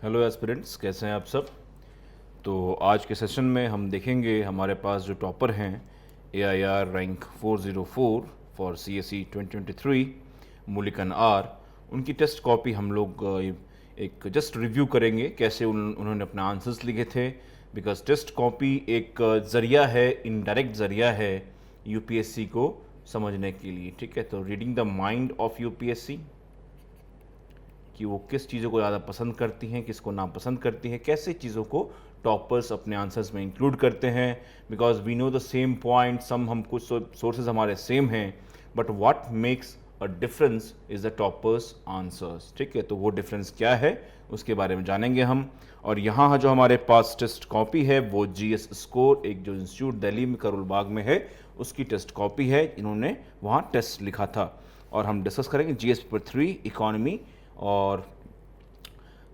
Hello aspirants, कैसे हैं आप सब। तो आज के सेशन में हम देखेंगे हमारे पास जो टॉपर हैं AIR रैंक 404 फॉर CSE 2023 मुलिकन आर, उनकी टेस्ट कॉपी हम लोग एक जस्ट रिव्यू करेंगे कैसे उन्होंने अपने आंसर्स लिखे थे। बिकॉज टेस्ट कॉपी एक ज़रिया है, इनडायरेक्ट ज़रिया है यूपीएससी को समझने के लिए। ठीक है, तो reading the mind of UPSC कि वो किस चीज़ों को ज़्यादा पसंद करती हैं, किसको नापसंद करती हैं, कैसे चीज़ों को टॉपर्स अपने आंसर्स में इंक्लूड करते हैं। Because we know the same point, हम कुछ सोर्सेज हमारे सेम हैं, but what makes a difference is the toppers answers. ठीक है, तो वो डिफरेंस क्या है उसके बारे में जानेंगे हम। और यहाँ जो हमारे पास टेस्ट कॉपी है वो GS स्कोर, एक जो इंस्टीट्यूट दिल्ली में करोल बाग में है, उसकी टेस्ट कॉपी है। इन्होंने वहाँ टेस्ट लिखा था और हम डिस्कस करेंगे GS पेपर 3 इकोनॉमी और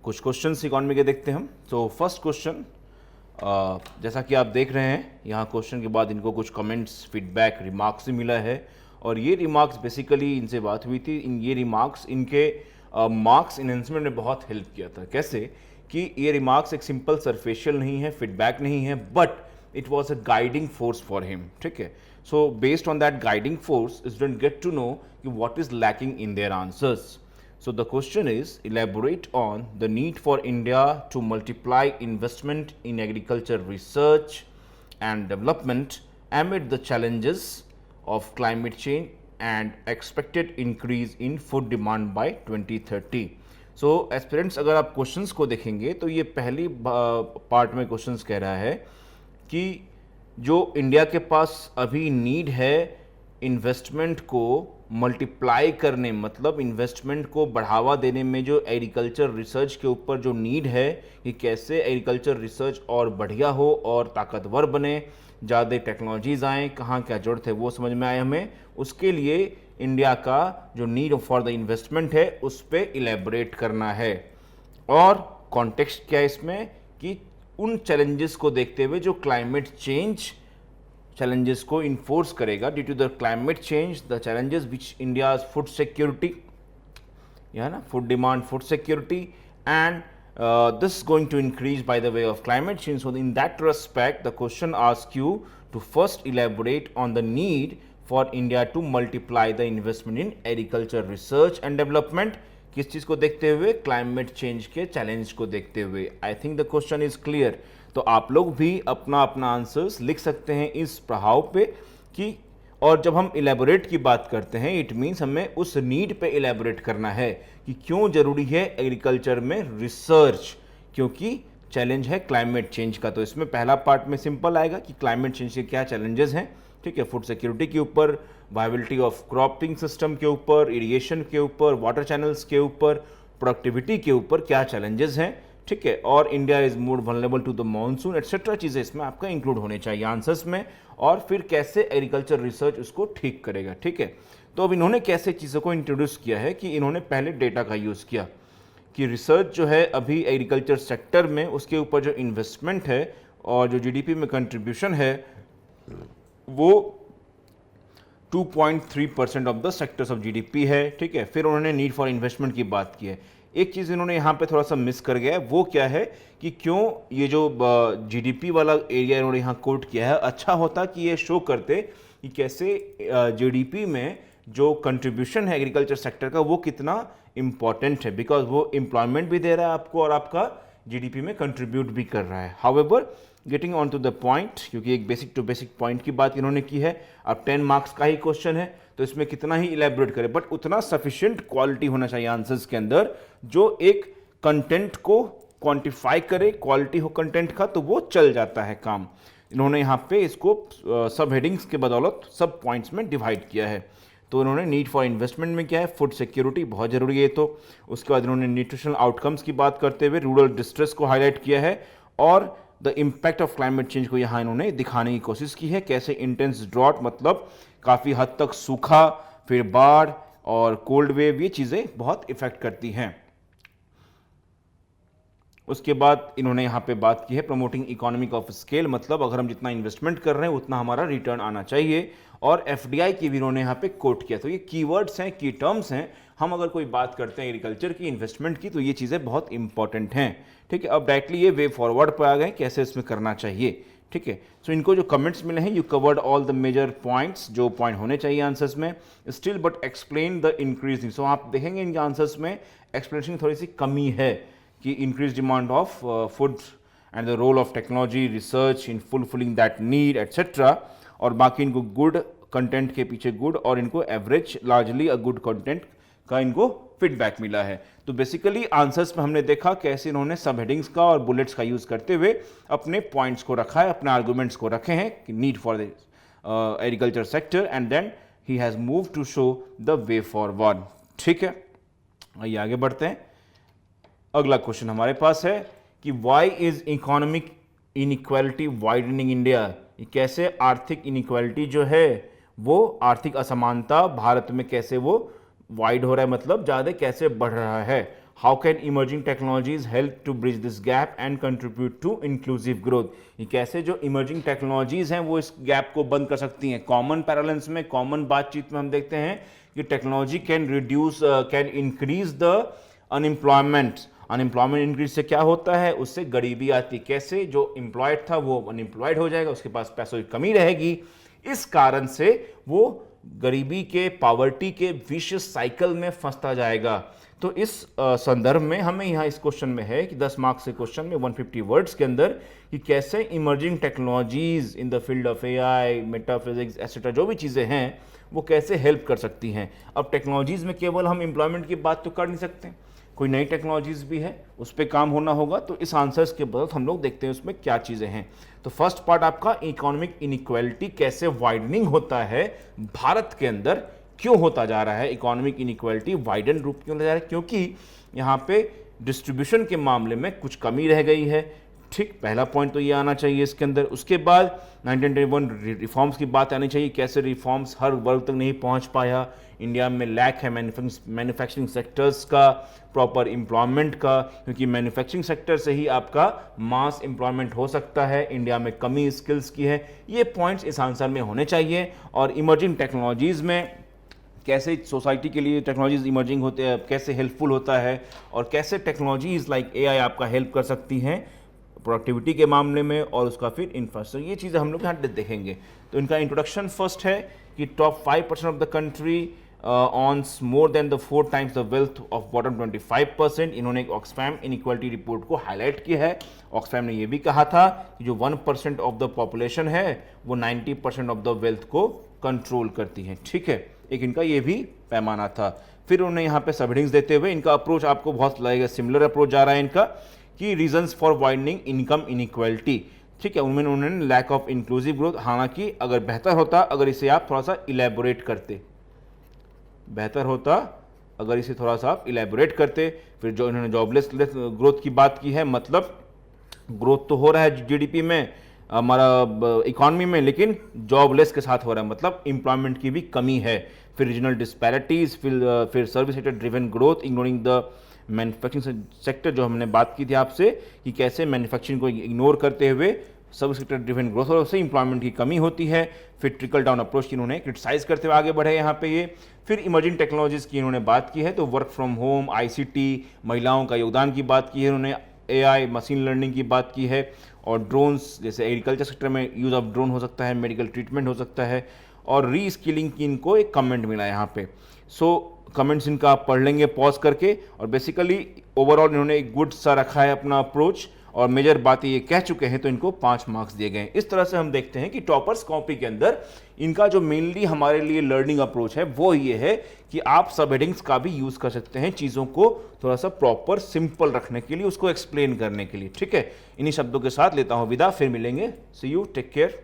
कुछ क्वेश्चंस इकोनॉमी के देखते हैं हम। तो फर्स्ट क्वेश्चन, जैसा कि आप देख रहे हैं यहाँ क्वेश्चन के बाद इनको कुछ कमेंट्स, फीडबैक, रिमार्क्स भी मिला है। और ये रिमार्क्स बेसिकली इनसे बात हुई थी, ये रिमार्क्स इनके मार्क्स इन्हेंसमेंट में बहुत हेल्प किया था। कैसे कि ये रिमार्क्स एक सिंपल सरफेशियल नहीं है, फीडबैक नहीं है, but it was a guiding force for him. ठीक है, so based on that guiding force, students get to know what is lacking in their answers. So the question is, elaborate on the need for India to multiply investment in agriculture research and development amid the challenges of climate change and expected increase in food demand by 2030. So aspirants, अगर आप questions को देखेंगे तो ये पहली part में questions कह रहा है कि जो इंडिया के पास अभी नीड है इन्वेस्टमेंट को मल्टीप्लाई करने, मतलब इन्वेस्टमेंट को बढ़ावा देने में, जो एग्रीकल्चर रिसर्च के ऊपर जो नीड है कि कैसे एग्रीकल्चर रिसर्च और बढ़िया हो और ताकतवर बने, ज़्यादा टेक्नोलॉजीज़ आएँ, कहाँ क्या जरूरत है वो समझ में आए हमें। उसके लिए इंडिया का जो नीड फॉर द इन्वेस्टमेंट है उस पर इलेबोरेट करना है। और कॉन्टेक्स्ट क्या है इसमें कि उन चैलेंजेस को देखते हुए जो क्लाइमेट चेंज चैलेंजेस को इन्फोर्स करेगा, due to the climate change the challenges which India's food security, या ना, food demand, food security, and this is going to increase by the way of climate change. So in that respect, the question asks you to first elaborate on the need for India to multiply the investment in agriculture research and development. किस चीज़ को देखते हुए? Climate change के challenge को देखते हुए। I think the question is clear. तो आप लोग भी अपना अपना आंसर्स लिख सकते हैं इस प्रभाव पे कि, और जब हम इलेबोरेट की बात करते हैं इट मीन्स हमें उस नीड पे इलेबोरेट करना है कि क्यों जरूरी है एग्रीकल्चर में रिसर्च, क्योंकि चैलेंज है क्लाइमेट चेंज का। तो इसमें पहला पार्ट में सिंपल आएगा कि क्लाइमेट चेंज के क्या चैलेंजेस हैं। ठीक है, फूड सिक्योरिटी के ऊपर, वायबिलिटी ऑफ क्रॉपिंग सिस्टम के ऊपर, इरिगेशन के ऊपर, वाटर चैनल्स के ऊपर, प्रोडक्टिविटी के ऊपर क्या चैलेंजेस हैं। ठीक है, और India is more vulnerable to the monsoon, etcetera चीज़ें इसमें आपका इंक्लूड होने चाहिए आंसर्स में। और फिर कैसे एग्रीकल्चर रिसर्च उसको ठीक करेगा। ठीक है, तो अब इन्होंने कैसे चीज़ों को इंट्रोड्यूस किया है कि इन्होंने पहले डेटा का यूज़ किया कि रिसर्च जो है अभी एग्रीकल्चर सेक्टर में, उसके ऊपर जो इन्वेस्टमेंट है और जो जीडीपी में कंट्रीब्यूशन है वो 2.3% of the sectors of GDP है। ठीक है, फिर उन्होंने नीड फॉर इन्वेस्टमेंट की बात की है। एक चीज़ इन्होंने यहाँ पे थोड़ा सा मिस कर गया है, वो क्या है कि क्यों ये जो जीडीपी वाला एरिया इन्होंने यहाँ कोट किया है, अच्छा होता कि ये शो करते कि कैसे जीडीपी में जो कंट्रीब्यूशन है एग्रीकल्चर सेक्टर का वो कितना इंपॉर्टेंट है, बिकॉज वो एम्प्लॉयमेंट भी दे रहा है आपको और आपका जीडीपी में कंट्रीब्यूट भी कर रहा है। However, getting on to the point, क्योंकि एक बेसिक टू बेसिक पॉइंट की बात इन्होंने की है। अब 10 मार्क्स का ही क्वेश्चन है तो इसमें कितना ही इलेबोरेट करे, बट उतना सफिशिएंट क्वालिटी होना चाहिए आंसर्स के अंदर जो एक कंटेंट को क्वांटिफाई करे, क्वालिटी हो कंटेंट का तो वो चल जाता है काम। इन्होंने यहाँ पे इसको सब हेडिंग्स के बदौलत सब पॉइंट्स में डिवाइड किया है। तो इन्होंने नीड फॉर इन्वेस्टमेंट में क्या है, फूड सिक्योरिटी बहुत जरूरी है। तो उसके बाद इन्होंने न्यूट्रिशनल आउटकम्स की बात करते हुए रूरल डिस्ट्रेस को हाईलाइट किया है और the impact of climate change को यहाँ इन्होंने दिखाने की कोशिश की है, कैसे इंटेंस ड्रॉट, मतलब काफ़ी हद तक सूखा, फिर बाढ़ और कोल्ड वेव, ये चीज़ें बहुत इफेक्ट करती हैं। उसके बाद इन्होंने यहाँ पे बात की है प्रमोटिंग इकोनॉमिक ऑफ स्केल, मतलब अगर हम जितना इन्वेस्टमेंट कर रहे हैं उतना हमारा रिटर्न आना चाहिए। और एफडीआई की भी इन्होंने यहाँ पे कोट किया। तो ये कीवर्ड्स हैं, की टर्म्स हैं। हम अगर कोई बात करते हैं एग्रीकल्चर की, इन्वेस्टमेंट की, तो ये चीज़ें बहुत इंपॉर्टेंट हैं। ठीक है, अब डायरेक्टली ये वे फॉरवर्ड पर आ गए कैसे इसमें करना चाहिए। ठीक है, सो इनको जो कमेंट्स मिले हैं, you covered all the major points, जो पॉइंट होने चाहिए आंसर्स में। Still but explain the increasing, so आप देखेंगे इनके आंसर्स में एक्सप्लेनेशन थोड़ी सी कमी है कि increase demand of food and the role of technology research in fulfilling that need etcetera. और बाकी इनको गुड कंटेंट के पीछे गुड और इनको average largely a good content का इनको फीडबैक मिला है। तो बेसिकली आंसर्स में हमने देखा कैसे इन्होंने सब हेडिंग्स का और बुलेट्स का यूज करते हुए अपने पॉइंट्स को रखा है, अपने आर्गुमेंट्स को रखे हैं कि need for the agriculture sector, and then he has move to show the way forward. ठीक है, आइए आगे बढ़ते हैं। अगला क्वेश्चन हमारे पास है कि why is economic inequality widening India, कैसे आर्थिक इनइक्वालिटी जो है वो आर्थिक असमानता भारत में कैसे वो वाइड हो रहा है, मतलब ज़्यादा कैसे बढ़ रहा है। How can emerging technologies help to bridge this gap and contribute to inclusive growth, ये कैसे जो इमर्जिंग टेक्नोलॉजीज हैं वो इस गैप को बंद कर सकती हैं। कॉमन पैरेलल्स में, कॉमन बातचीत में हम देखते हैं कि technology can reduce, can increase the unemployment. Unemployment increase से क्या होता है, उससे गरीबी आती। कैसे, जो एम्प्लॉयड था वो अनएम्प्लॉयड हो जाएगा, उसके पास पैसों की कमी रहेगी, इस कारण से वो गरीबी के, पॉवर्टी के विशियस साइकिल में फंसता जाएगा। तो इस संदर्भ में हमें यहाँ इस क्वेश्चन में है कि 10 मार्क्स के क्वेश्चन में 150 वर्ड्स के अंदर कि कैसे emerging technologies in the field of AI, metaphysics etcetera जो भी चीज़ें हैं वो कैसे हेल्प कर सकती हैं। अब टेक्नोलॉजीज में केवल हम एम्प्लॉयमेंट की बात तो कर नहीं सकते, कोई नई टेक्नोलॉजीज भी है, उस पर काम होना होगा। तो इस आंसर्स के बदौलत हम लोग देखते हैं उसमें क्या चीज़ें हैं। तो फर्स्ट पार्ट आपका इकोनॉमिक इनइक्वालिटी कैसे वाइडनिंग होता है भारत के अंदर, क्यों होता जा रहा है इकोनॉमिक इनइक्वालिटी वाइडन रूप क्यों ले जा रहा है, क्योंकि यहाँ पे डिस्ट्रीब्यूशन के मामले में कुछ कमी रह गई है। ठीक, पहला पॉइंट तो ये आना चाहिए इसके अंदर। उसके बाद 1921 रिफॉर्म्स की बात आनी चाहिए, कैसे रिफॉर्म्स हर वर्ग तक नहीं पहुंच पाया। इंडिया में लैक है मैन्युफैक्चरिंग सेक्टर्स का, प्रॉपर एम्प्लॉयमेंट का, क्योंकि मैन्युफैक्चरिंग सेक्टर से ही आपका मास एम्प्लॉयमेंट हो सकता है। इंडिया में कमी स्किल्स की है। ये पॉइंट्स इस आंसर में होने चाहिए। और इमर्जिंग टेक्नोलॉजीज़ में कैसे सोसाइटी के लिए टेक्नोलॉजीज इमर्जिंग होते हैं, कैसे हेल्पफुल होता है, और कैसे टेक्नोलॉजीज लाइक एआई आपका हेल्प कर सकती हैं प्रोडक्टिविटी के मामले में, और उसका फिर इंफ्रास्ट्रक्चर, ये चीज़ें हम लोग यहाँ देखेंगे। तो इनका इंट्रोडक्शन फर्स्ट है कि top 5% of the country owns more than the 4 times the wealth of bottom 25%। इन्होंने एक ऑक्सफैम इनइक्वालिटी रिपोर्ट को हाईलाइट किया है। ऑक्सफैम ने यह भी कहा था कि जो 1% ऑफ द पॉपुलेशन है वो 90% ऑफ द वेल्थ को कंट्रोल करती है। ठीक है, एक इनका ये भी पैमाना था। फिर उन्होंने यहाँ पे सब हेडिंग्स देते हुए इनका अप्रोच आपको बहुत लगेगा सिमिलर अप्रोच जा रहा है इनका, कि reasons for widening income inequality. ठीक है, उनमें उन्होंने लैक ऑफ इंक्लूसिव ग्रोथ, हालांकि अगर बेहतर होता अगर इसे आप थोड़ा सा इलेबोरेट करते, बेहतर होता अगर इसे थोड़ा सा आप इलेबोरेट करते। फिर जो इन्होंने जॉबलेस ग्रोथ की बात की है, मतलब ग्रोथ तो हो रहा है जीडीपी में, हमारा इकॉनमी में, लेकिन जॉबलेस के साथ हो रहा है, मतलब एम्प्लॉयमेंट की भी कमी है। फिर रीजनल डिस्पैरिटीज, फिर service sector driven growth ignoring the manufacturing sector, जो हमने बात की थी आपसे कि कैसे मैन्युफैक्चरिंग को इग्नोर करते हुए सर्विस सेक्टर ड्रिवन ग्रोथ और उससे एम्प्लॉयमेंट की कमी होती है। फिर ट्रिकल डाउन अप्रोच की इन्होंने क्रिटिसाइज करते हुए आगे बढ़े यहाँ पे ये। फिर इमर्जिंग टेक्नोलॉजीज की इन्होंने बात की है, तो वर्क फ्रॉम होम, आईसीटी, महिलाओं का योगदान की बात की है इन्होंने, एआई, मशीन लर्निंग की बात की है, और ड्रोन्स, जैसे एग्रीकल्चर सेक्टर में यूज़ ऑफ ड्रोन हो सकता है, मेडिकल ट्रीटमेंट हो सकता है, और री स्किलिंग की इनको एक कमेंट मिला यहाँ पे। सो कमेंट्स इनका आप पढ़ लेंगे पॉज करके, और बेसिकली ओवरऑल इन्होंने एक गुड सा रखा है अपना अप्रोच, और मेजर बातें ये कह चुके हैं, तो इनको 5 मार्क्स दिए गए। इस तरह से हम देखते हैं कि टॉपर्स कॉपी के अंदर इनका जो मेनली हमारे लिए लर्निंग अप्रोच है वो ये है कि आप सब हेडिंग्स का भी यूज़ कर सकते हैं चीज़ों को थोड़ा सा प्रॉपर सिंपल रखने के लिए, उसको एक्सप्लेन करने के लिए। ठीक है, इन्हीं शब्दों के साथ लेता हूँ विदा, फिर मिलेंगे। सी यू, टेक केयर।